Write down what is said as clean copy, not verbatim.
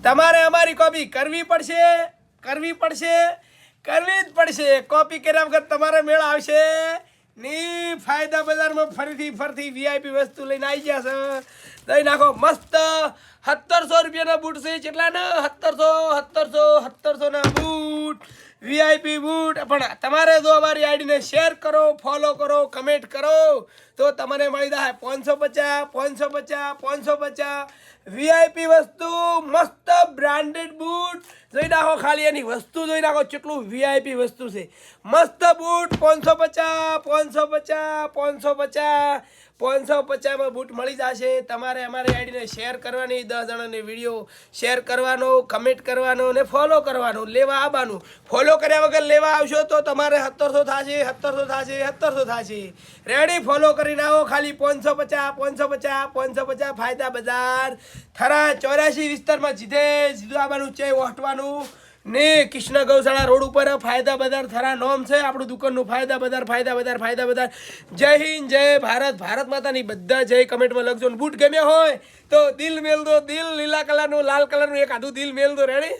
તમારે અમારી કોપી કરવી પડશે, કરવી જ પડશે. કોપી કર્યા વગર તમારે મેળ આવશે ની. ફાયદા બજારમાં ફરીથી વીઆઈપી વસ્તુ લઈને આવી ગયા છે. લઈ નાખો મસ્ત 1700 રૂપિયાના બૂટ છે. કેટલાના? 1700 ના બૂટ, વીઆઈપી બૂટ. પણ તમારે જો અમારી આઈડીને શેર કરો, ફોલો કરો, કમેન્ટ કરો તો તમને મળી જાય 550 વીઆઈપી વસ્તુ. મસ્ત બ્રાન્ડેડ બૂટ જોઈ નાખો. ખાલી એની વસ્તુ જોઈ નાખો કેટલું વીઆઈપી વસ્તુ છે. મસ્ત બૂટ 550 બૂટ મળી જશે. તમારે અમારી આઈડીને શેર કરવાની, 10 જણાને વિડીયો શેર કરવાનો, કમેન્ટ કરવાનો અને ફોલો કરવાનું, લેવા આવવાનું. ફોલો કર્યા વગર લેવા આવશો તો તમારે 1700 થશે. રેડી? ફોલો કરીને આવો. ખાલી 550 ફાયદા બજાર થરા 84 વિસ્તારમાં સીધું આવવાનું છે. ઓઠવાનું ને કૃષ્ણ ગૌશાળા રોડ ઉપર ફાયદા બજાર થરા નોમ છે આપણું દુકાનનું. ફાયદા બજાર. જય હિન્દ, જય ભારત, ભારત માતાની. બધા જય કમેન્ટમાં લખજો. બૂટ ગમ્યા હોય તો દિલ મેલ દો, દિલ લીલા કલરનું, લાલ કલરનું એક આધું દિલ મેલ દો. રેડી?